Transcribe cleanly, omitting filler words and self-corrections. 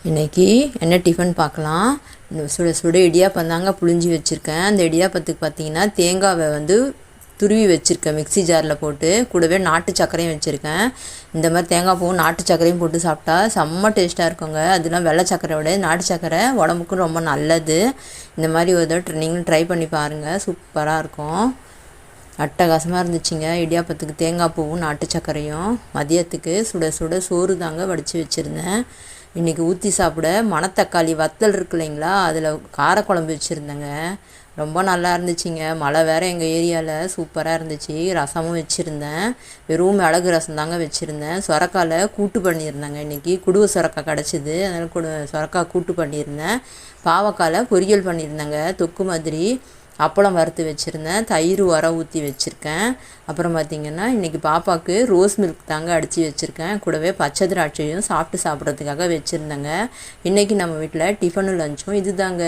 இன்றைக்கி என்ன டிஃபன் பார்க்கலாம். சுட சுட இடியாப்பம் தாங்க புழிஞ்சி வச்சுருக்கேன். அந்த இடியாப்பத்துக்கு பார்த்தீங்கன்னா தேங்காவை துருவி வச்சுருக்கேன் மிக்ஸி ஜாரில் போட்டு. கூடவே நாட்டு சர்க்கரையும் வச்சுருக்கேன். இந்த மாதிரி தேங்காய் பூவும் நாட்டு சர்க்கரையும் போட்டு சாப்பிட்டா செம்ம டேஸ்ட்டாக இருக்குங்க. அதெல்லாம் வெள்ளை சர்க்கரை விட நாட்டு சர்க்கரை உடம்புக்கும் ரொம்ப நல்லது. இந்த மாதிரி ஒரு தடவை நீங்களும் ட்ரை பண்ணி பாருங்கள், சூப்பராக இருக்கும். அட்டகாசமாக இருந்துச்சுங்க. இடியாப்பத்துக்கு தேங்காய் பூவும் நாட்டு சர்க்கரையும். மதியத்துக்கு சுட சுட சோறு தாங்க வடித்து வச்சுருந்தேன். இன்றைக்கி ஊற்றி சாப்பிட மணத்தக்காளி வத்தல் இருக்கு இல்லைங்களா, அதில் காரக்குழம்பு வச்சுருந்தேங்க. ரொம்ப நல்லா இருந்துச்சுங்க. மழை வேறு எங்கள் ஏரியாவில் சூப்பராக இருந்துச்சு. ரசமும் வச்சுருந்தேன். வெறும் மிளகு ரசம் தாங்க வச்சுருந்தேன். சொரக்காயில் கூட்டு பண்ணியிருந்தேங்க. இன்றைக்கி குடுவை சொரக்காய் கிடச்சிது, அதனால் சொரக்காய் கூட்டு பண்ணியிருந்தேன். பாவக்காயில் பொரியல் பண்ணியிருந்தேங்க, தொக்கு மாதிரி. அப்பளம் வறுத்து வச்சுருந்தேன். தயிர் ஊற்றி வச்சுருக்கேன். அப்புறம் பார்த்திங்கன்னா இன்றைக்கி பாப்பாவுக்கு ரோஸ் மில்க் தாங்க அடித்து வச்சுருக்கேன். கூடவே பச்சை திராட்சையும் சாப்பிட்றதுக்காக வச்சுருந்தேங்க. இன்றைக்கி நம்ம வீட்டில் டிஃபனும் லஞ்சும் இது தாங்க.